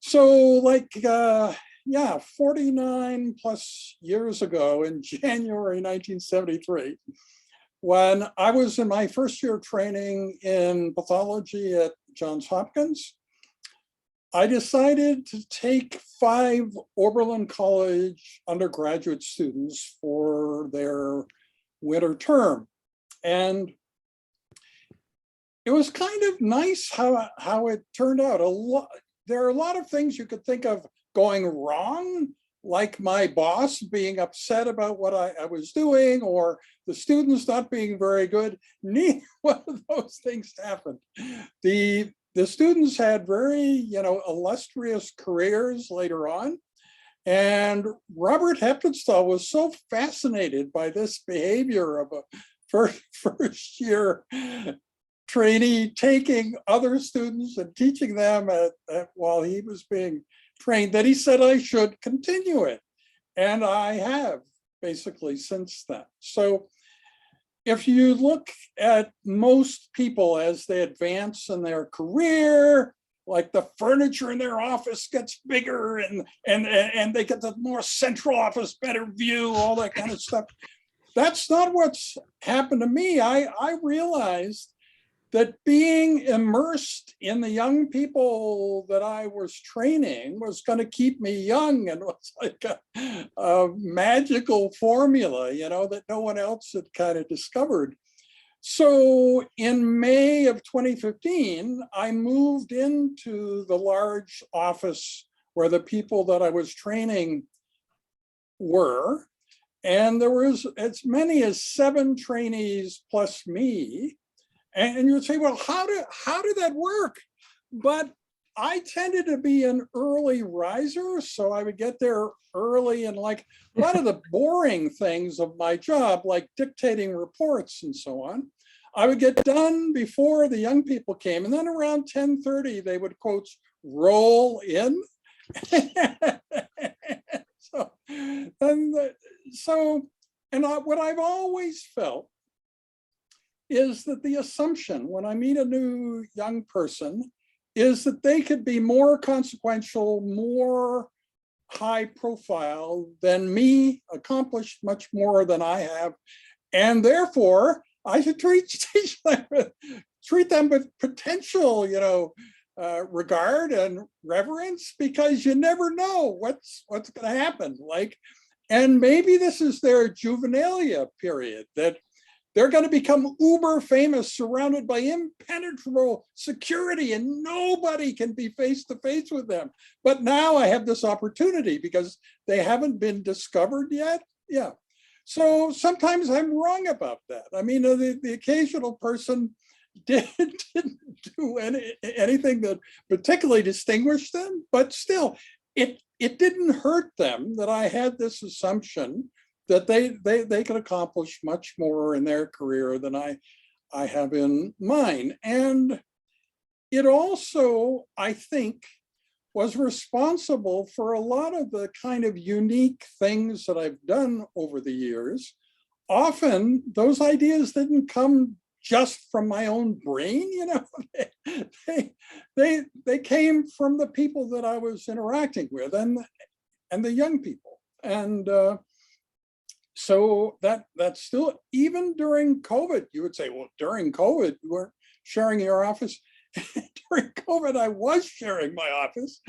So like, yeah, 49 plus years ago in January 1973, when I was in my first year of training in pathology at Johns Hopkins, I decided to take 5 Oberlin College undergraduate students for their winter term. And it was kind of nice how it turned out. There are a lot of things you could think of going wrong, like my boss being upset about what I was doing, or the students not being very good. Neither one of those things happened. The students had very, illustrious careers later on. And Robert Heppenstall was so fascinated by this behavior of a first year trainee taking other students and teaching them while he was being trained, that he said I should continue it. And I have basically since then. So if you look at most people as they advance in their career, like the furniture in their office gets bigger and they get the more central office, better view, all that kind of stuff. That's not what's happened to me. I realized that being immersed in the young people that I was training was going to keep me young, and was like a magical formula, that no one else had kind of discovered. So in May of 2015, I moved into the large office where the people that I was training were, and there was as many as 7 trainees plus me. And you'd say, well, how did that work? But I tended to be an early riser, so I would get there early, and like a lot of the boring things of my job, like dictating reports and so on, I would get done before the young people came. And then around 10:30, they would, quote, roll in. What I've always felt is that the assumption when I meet a new young person is that they could be more consequential, more high profile than me, accomplished much more than I have. And therefore, I should treat them with potential, regard and reverence, because you never know what's going to happen. And maybe this is their juvenilia period, that they're going to become uber famous, surrounded by impenetrable security, and nobody can be face to face with them. But now I have this opportunity because they haven't been discovered yet. Yeah. So sometimes I'm wrong about that. I mean, the occasional person didn't do anything that particularly distinguished them, but still, it didn't hurt them that I had this assumption that they could accomplish much more in their career than I have in mine. And it also, I think, was responsible for a lot of the kind of unique things that I've done over the years. Often those ideas didn't come just from my own brain, they came from the people that I was interacting with and the young people. And so that's still, even during COVID, you would say, well, during COVID, you weren't sharing your office. During COVID, I was sharing my office,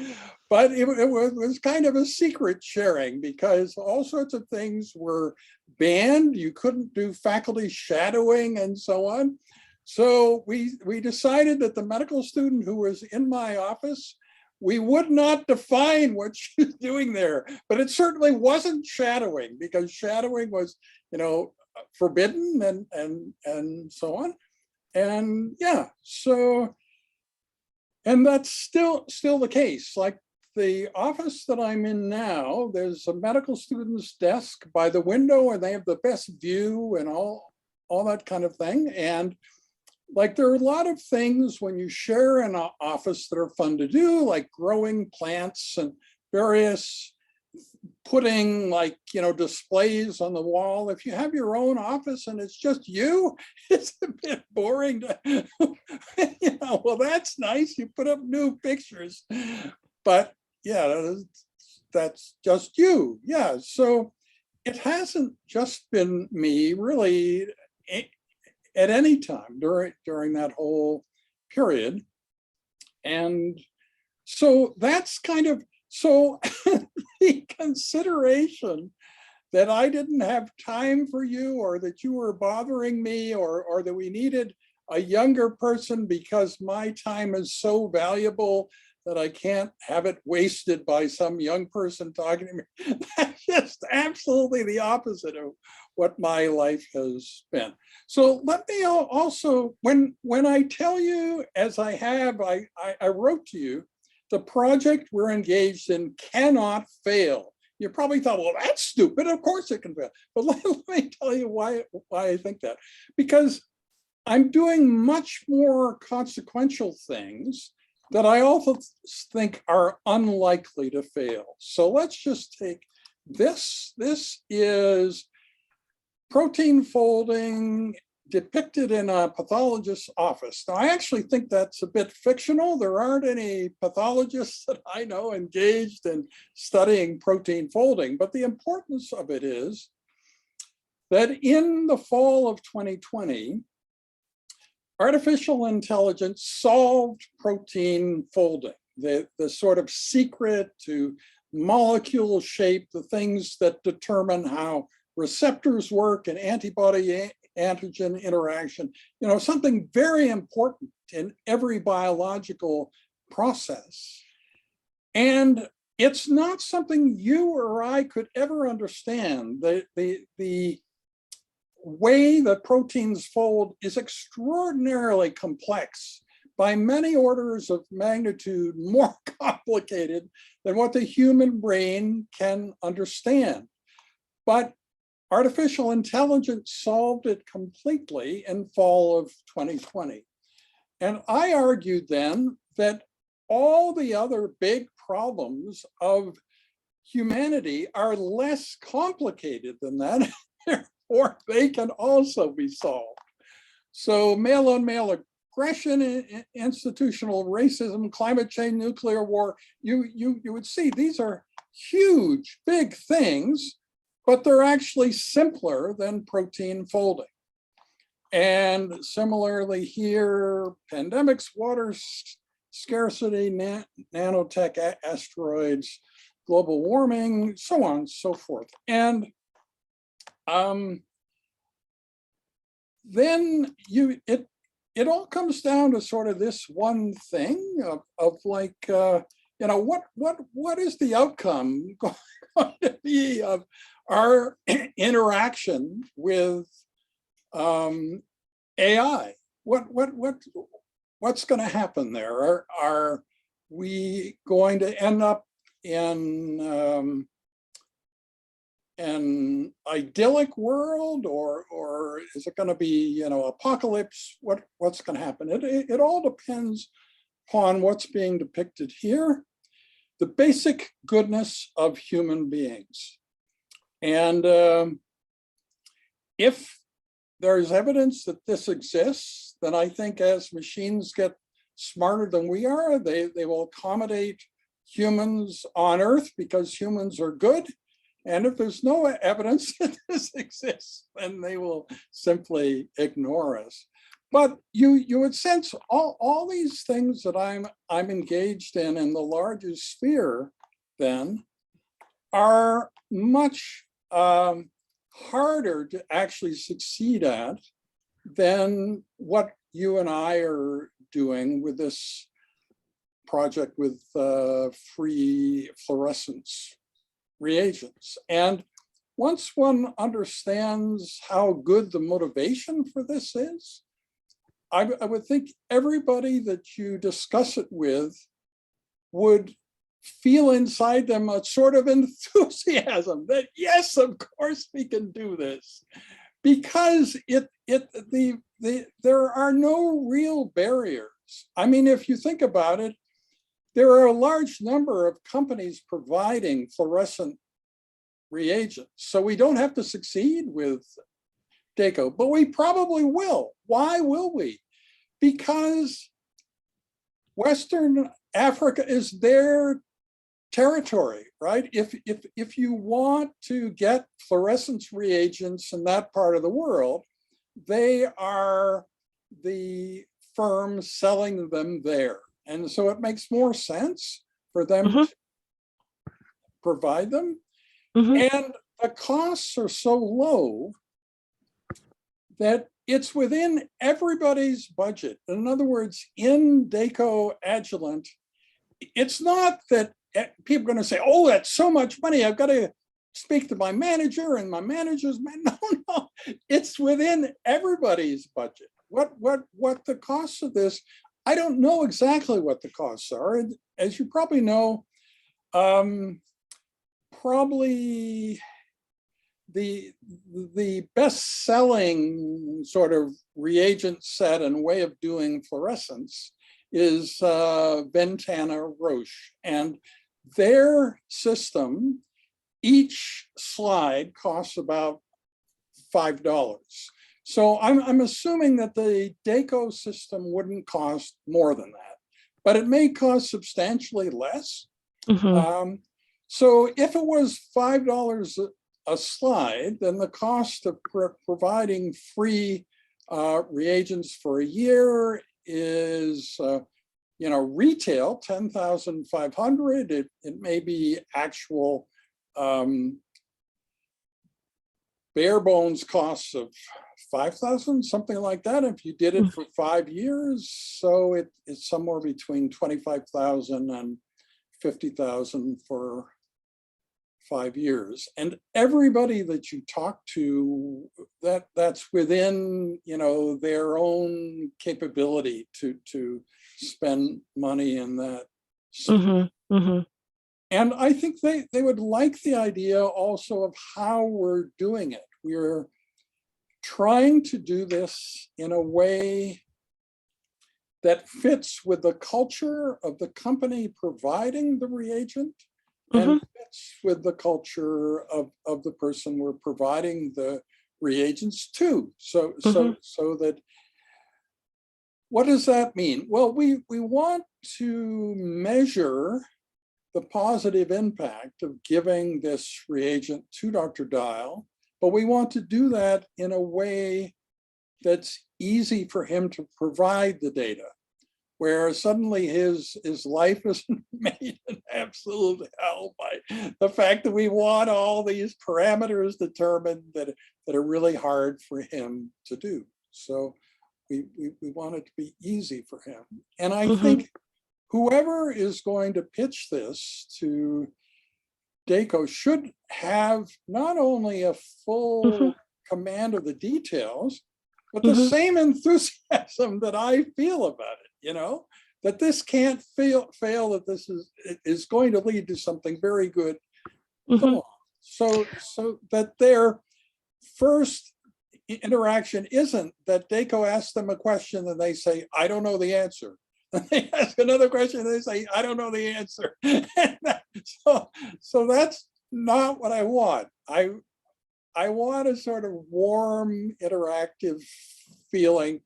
but it was kind of a secret sharing because all sorts of things were banned. You couldn't do faculty shadowing and so on. So we decided that the medical student who was in my office, we would not define what she was doing there, but it certainly wasn't shadowing, because shadowing was, forbidden and so on. And yeah, so, and that's still the case. Like the office that I'm in now, there's a medical student's desk by the window, and they have the best view and all that kind of thing. And like there are a lot of things when you share an office that are fun to do, like growing plants and various putting like, displays on the wall. If you have your own office and it's just you, it's a bit boring to, well, that's nice. You put up new pictures, but yeah, that's just you. Yeah. So it hasn't just been me really at any time during that whole period. And so that's kind of, so the consideration that I didn't have time for you, or that you were bothering me, or that we needed a younger person because my time is so valuable that I can't have it wasted by some young person talking to me. That's just absolutely the opposite of what my life has been. So let me also, when I tell you, as I have, I wrote to you, the project we're engaged in cannot fail. You probably thought, well, that's stupid. Of course it can fail. But let me tell you why I think that. Because I'm doing much more consequential things that I also think are unlikely to fail. So let's just take this. This is protein folding depicted in a pathologist's office. Now, I actually think that's a bit fictional. There aren't any pathologists that I know engaged in studying protein folding, but the importance of it is that in the fall of 2020, artificial intelligence solved protein folding, the sort of secret to molecule shape, the things that determine how receptors work and antibody antigen interaction, something very important in every biological process. And it's not something you or I could ever understand. The way that proteins fold is extraordinarily complex, by many orders of magnitude more complicated than what the human brain can understand. But artificial intelligence solved it completely in fall of 2020. And I argued then that all the other big problems of humanity are less complicated than that, or they can also be solved. So male-on-male aggression, institutional racism, climate change, nuclear war, you would see these are huge, big things, but they're actually simpler than protein folding. And similarly here, pandemics, water scarcity, nanotech, asteroids, global warming, so on and so forth. And then it all comes down to sort of this one thing of like, what is the outcome going to be of our interaction with AI? What's going to happen there? Are we going to end up in an idyllic world, or is it going to be apocalypse? What's going to happen? It all depends upon what's being depicted here, the basic goodness of human beings. And if there's evidence that this exists, then I think as machines get smarter than we are, they will accommodate humans on Earth because humans are good. And if there's no evidence that this exists, then they will simply ignore us. But you would sense all these things that I'm engaged in the larger sphere then are much harder to actually succeed at than what you and I are doing with this project with free fluorescence reagents. And once one understands how good the motivation for this is, I would think everybody that you discuss it with would feel inside them a sort of enthusiasm that yes, of course we can do this, because there are no real barriers. I mean, if you think about it, there are a large number of companies providing fluorescent reagents. So we don't have to succeed with DACO, but we probably will. Why will we? Because Western Africa is their territory, right? If you want to get fluorescence reagents in that part of the world, they are the firms selling them there. And so it makes more sense for them to provide them. And the costs are so low that it's within everybody's budget. In other words, in DACO adjuvant, it's not that people are going to say, oh, that's so much money, I've got to speak to my manager and my manager's man. No, it's within everybody's budget. What the costs of this, I don't know exactly what the costs are. As you probably know, probably the best-selling sort of reagent set and way of doing fluorescence is Ventana Roche. And their system, each slide costs about $5. So I'm assuming that the DACO system wouldn't cost more than that, but it may cost substantially less. So if it was $5 a slide, then the cost of providing free reagents for a year is, retail 10,500. It may be actual bare bones costs of 5,000, something like that. If you did it for 5 years, so it's somewhere between 25,000 and 50,000 for 5 years. And everybody that you talk to, that's within their own capability to spend money in that. And I think they would like the idea also of how we're doing it. We're trying to do this in a way that fits with the culture of the company providing the reagent and fits with the culture of the person we're providing the reagents to. So that, what does that mean? Well, we want to measure the positive impact of giving this reagent to Dr. Dial, but we want to do that in a way that's easy for him to provide the data, where suddenly his life isn't made an absolute hell by the fact that we want all these parameters determined that are really hard for him to do. So we want it to be easy for him. And I think whoever is going to pitch this to DACO should have not only a full command of the details, but the same enthusiasm that I feel about it, that this can't fail, that this is going to lead to something very good. So that their first interaction isn't that DACO asks them a question and they say, I don't know the answer. And they ask another question and they say, I don't know the answer. So that's not what I want. I want a sort of warm, interactive feeling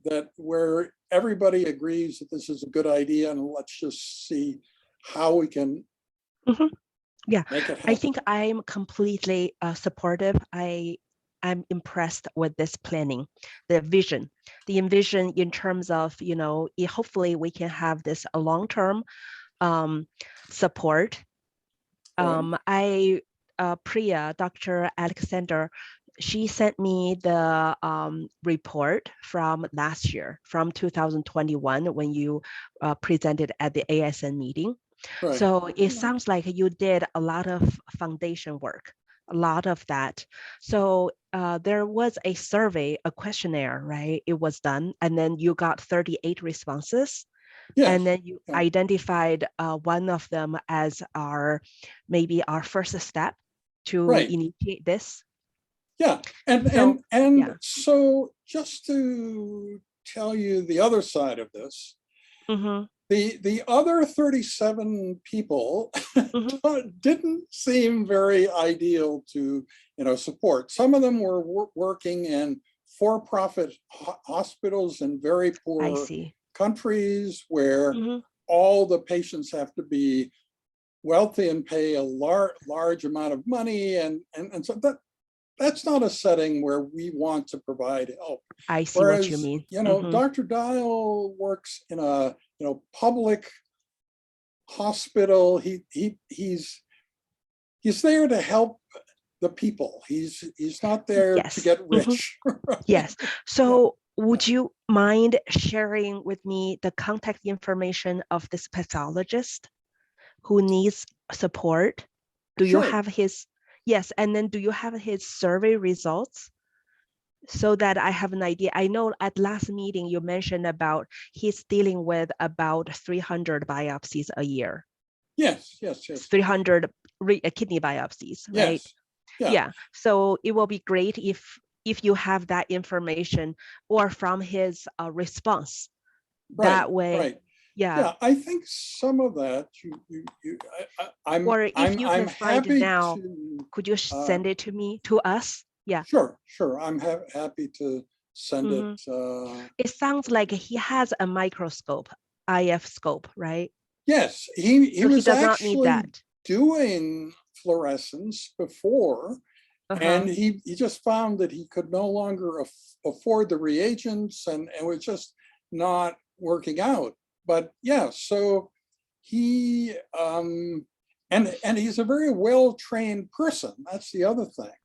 that where everybody agrees that this is a good idea, and let's just see how we can make it happen. I think I'm completely supportive. I'm impressed with this planning, the vision, the envision in terms of, hopefully we can have this a long-term support. Priya, Dr. Alexander, she sent me the report from last year, from 2021, when you presented at the ASN meeting. So it sounds like you did a lot of foundation work, a lot of that. So there was a survey, a questionnaire, right? It was done, and then you got 38 responses. Yes. And then you identified one of them as maybe our first step to initiate this. So just to tell you the other side of this, The other 37 people Mhm. didn't seem very ideal to, support. Some of them were working in for-profit hospitals in very I poor see. countries where Mhm. all the patients have to be wealthy and pay a large amount of money, and so that's not a setting where we want to provide help. I see what you Whereas, mean. Mhm. Dr. Dial works in a public hospital. He's there to help the people. He's not there to Yes. get Mhm. rich. Right? Yes. Yeah, So yeah. would you mind sharing with me the contact information of this pathologist who needs support? Do you Sure. have his, yes, and then do you have his survey results so that I have an idea? I know at last meeting you mentioned about he's dealing with about 300 biopsies a year, Yes, yes, yes, 300 kidney biopsies, right? yes. Yeah, Yeah, so it will be great if you have that information or from his response. right, That way, right. yeah. Yeah, I think some of that Or if you I'm can find it happy now, to could you uh, send it to me, to us? Yeah. sure. I'm happy to send it. Mhm. It sounds like he has a microscope, IF scope, right? Yes, he So he was does not need actually that. doing fluorescence before, and Uh-huh. he just found that he could no longer afford the reagents, and it was just not working out. But yeah, so he and he's a very well trained person. That's the other thing,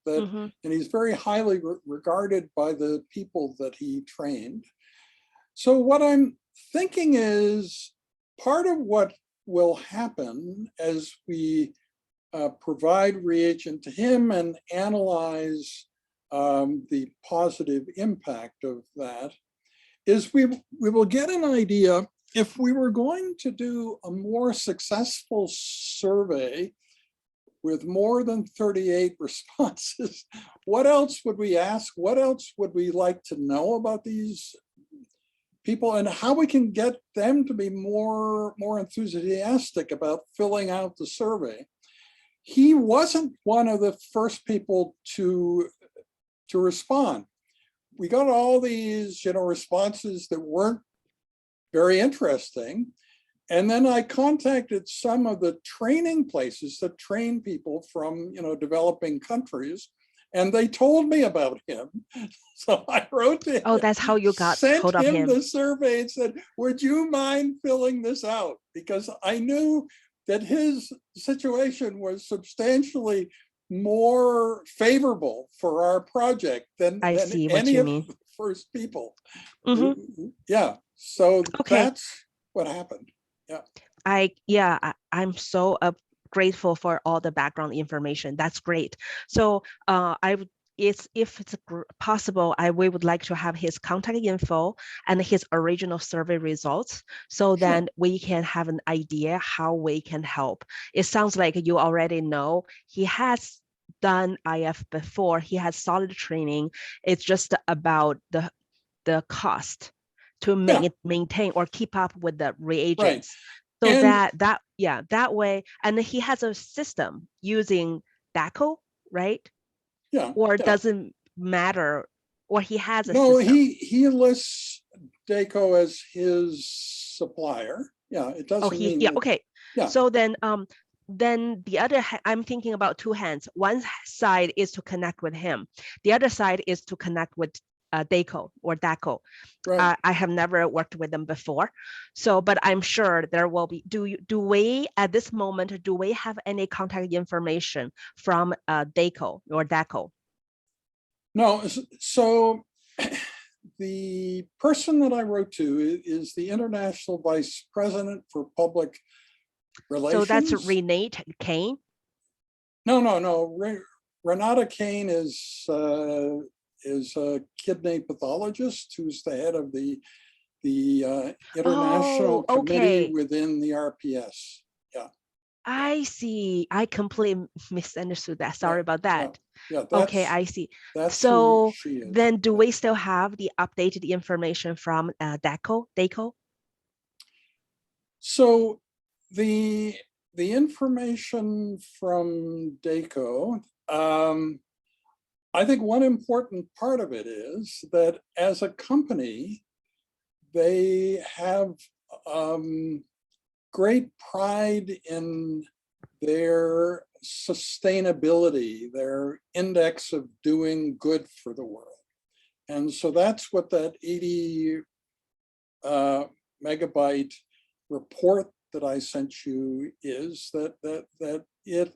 Mhm. and he's very highly regarded by the people that he trained. So what I'm thinking is part of what will happen as we provide reagent to him and analyze the positive impact of that is we will get an idea if we were going to do a more successful survey with more than 38 responses, what else would we ask? What else would we like to know about these people, and how we can get them to be more enthusiastic about filling out the survey. He wasn't one of the first people to respond. We got all these responses that weren't very interesting, and then I contacted some of the training places that train people from developing countries, and they told me about him. So I wrote to Oh, him, that's how you got sent hold of him him. the survey and said, would you mind filling this out? Because I knew that his situation was substantially more favorable for our project than I see what any you of mean. the first people. Mhm. Yeah, so Okay. that's what happened. Yeah. I'm so grateful for all the background information. That's great. So I would, if it's possible, we would like to have his contact info and his original survey results, so Sure. then we can have an idea how we can help. It sounds like you already know he has done IF before. He has solid training. It's just about the cost to Yeah, maintain or keep up with the right. reagents. So And that way, and he has a system using DACO, right? yeah, Or yeah. doesn't matter, or he has a No, system. he lists Daco as his supplier. Yeah, it Oh, doesn't mean yeah, that. okay. Yeah, So then the other, I'm thinking about two hands. One side is to connect with him. The other side is to connect with DACO or DACO. right. I have never worked with them before. So, but I'm sure there will be, do we, at this moment, do we have any contact information from DACO or DACO? No, so the person that I wrote to is the International Vice President for Public So that's Relations. Renate Kane. No. Renata Kane is a kidney pathologist who's the head of the international Oh, committee okay. within the RPS. Yeah, yeah, I see. I completely misunderstood that. yeah, Sorry about yeah, that. yeah. Okay, I see. That's who So she is. then do Yeah. we still have the updated information from DACO? So the information from DACO, I think one important part of it is that as a company, they have great pride in their sustainability, their index of doing good for the world. And so that's what that 80 megabyte report that I sent you is, that it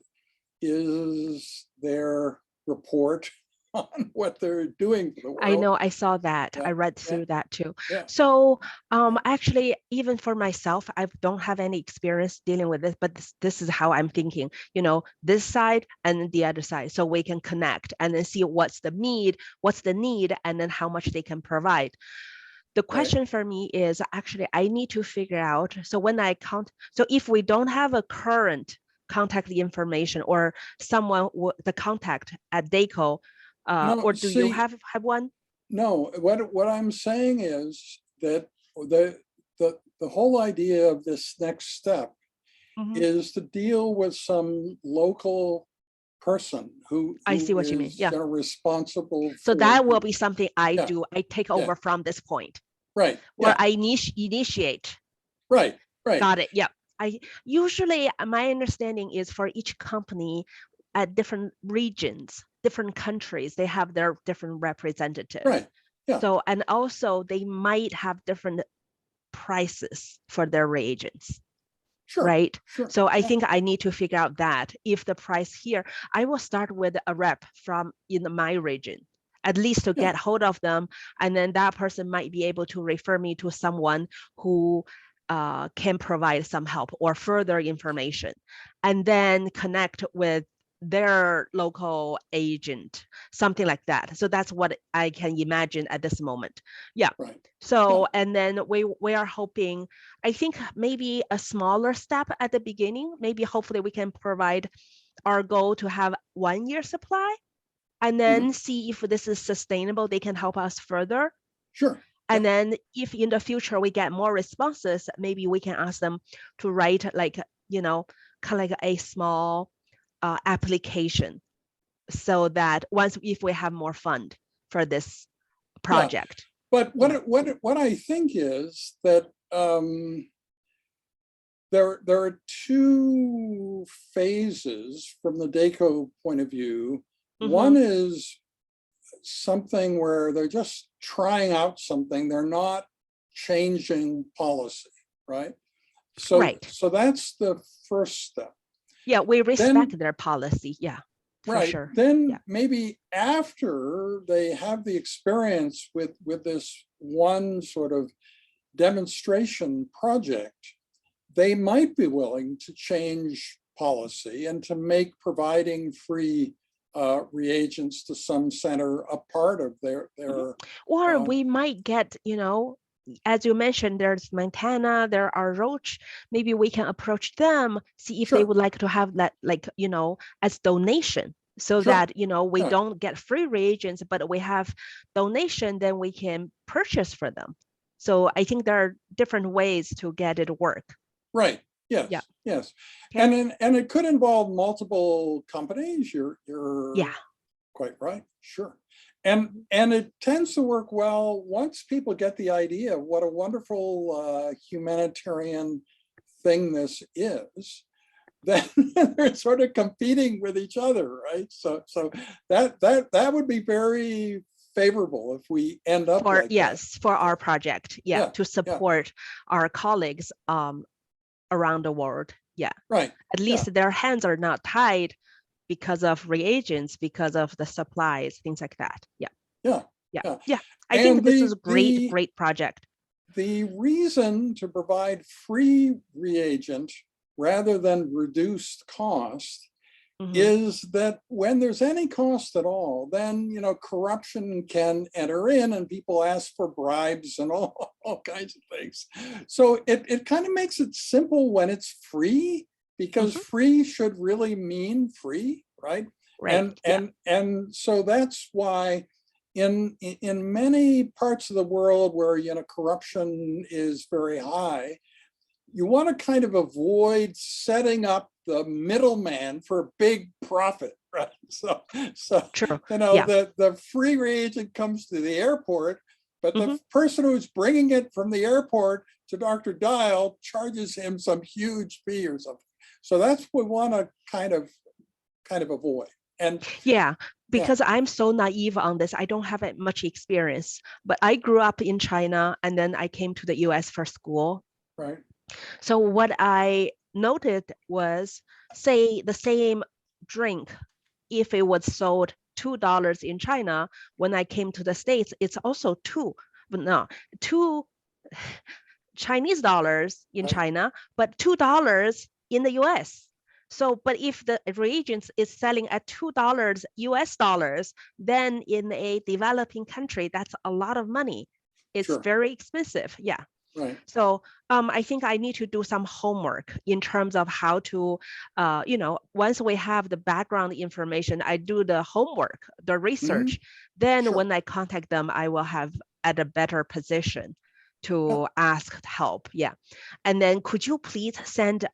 is their report on what they're doing for the world. I know, I saw that. Yeah, I read yeah, through that too. yeah. So actually, even for myself, I don't have any experience dealing with this, but this is how I'm thinking, this side and the other side, so we can connect and then see what's the need, and then how much they can provide. The question for me is actually, I need to figure out, so when I count, so if we don't have a current contact information or someone, the contact at DACO, No, or do you see, have one? No, what I'm saying is that the whole idea of this next step is to deal with some local person who I see what you mean. is Yeah. responsible So for that will be something I yeah, do. I take over from this point. right, Or yeah, I initiate. right, right, Got it. Yeah. I usually, my understanding is for each company at different regions, different countries, they have their different representatives. right, yeah, So, and also they might have different prices for their reagents. sure, Right? sure, So I yeah, think I need to figure out that if the price here, I will start with a rep from in my region, at least to yeah, get hold of them. And then that person might be able to refer me to someone who can provide some help or further information, and then connect with their local agent, something like that. So that's what I can imagine at this moment. Yeah. right, So, yeah, and then we are hoping, I think maybe a smaller step at the beginning, maybe hopefully we can provide our goal to have 1 year supply and then see if this is sustainable, they can help us further. sure, And then if in the future we get more responses, maybe we can ask them to write like, kind of like a small application, so that if we have more fund for this yeah. project. But Yeah. what I think is that there are two phases from the DACO point of view. One is something where they're just trying out something. They're not changing policy, right? So, Right. so that's the first step. Yeah, we respect Then, their policy. Yeah, for right. sure. Then Yeah. maybe after they have the experience with this one sort of demonstration project, they might be willing to change policy and to make providing free reagents to some center a part of their Or we might get, as you mentioned, there's Montana, there are Roche. Maybe we can approach them, see if they sure, would like to have that, like, as donation, so sure, that, we yeah, don't get free reagents, but we have donation, then we can purchase for them. So I think there are different ways to get it work. right, yes, Yeah. yes. Okay. And it could involve multiple companies. You're Yeah. quite right, sure. And it tends to work well once people get the idea of what a wonderful humanitarian thing this is. Then they're sort of competing with each other, right? So that would be very favorable if we end up For like yes, that. for our project, yeah, to Yeah, support our colleagues around the world. Yeah, right. at Yeah, least their hands are not tied because of reagents, because of the supplies, things like that. Yeah, yeah, yeah, yeah. yeah. I think And this is a great project. the reason to provide free reagent rather than reduced cost is that when there's any cost at all, then corruption can enter in and people ask for bribes and all kinds of things. So it kind of makes it simple when it's free, because free should really mean free, right? Right. And so that's why in many parts of the world where corruption is very high, you want to kind of avoid setting up the middleman for big profit, right? So True. you know, Yeah. the free reagent comes to the airport, but the person who's bringing it from the airport to Dr. Dial charges him some huge fee or something. So that's what we want to kind of avoid. And yeah, because I'm so naive on this. I don't have much experience, but I grew up in China and then I came to the US for school. right. So what I noted was, say the same drink, if it was sold $2 in China, when I came to the States, it's also two Chinese dollars in Right. China, but $2 in the US. So, but if the reagents is selling at $2 US dollars, then in a developing country, that's a lot of money. It's Sure. very expensive. Yeah. Right. So I think I need to do some homework in terms of how to, once we have the background information, I do the homework, the research. Then Sure. when I contact them, I will have at a better position to ask help. Yeah. And then could you please send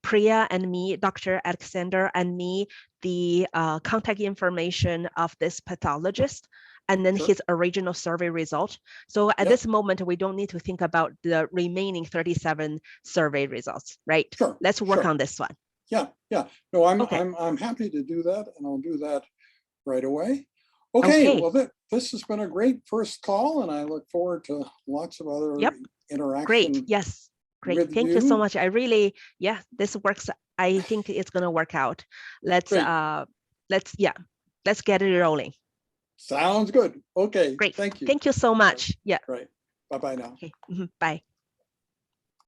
Priya and me, Dr. Alexander and me, the contact information of this pathologist and then his original survey result. So at this moment, we don't need to think about the remaining 37 survey results, right? Sure. Let's work on this one. Yeah. No, I'm happy to do that, and I'll do that right away. Okay. Well, this has been a great first call, and I look forward to lots of other interaction. Great. Yes. Great. Thank you so much. I really, this works. I think it's going to work out. Let's get it rolling. Sounds good. Okay. Great. Thank you. Thank you so much. Yeah. Right. Bye-bye now. Okay. Bye.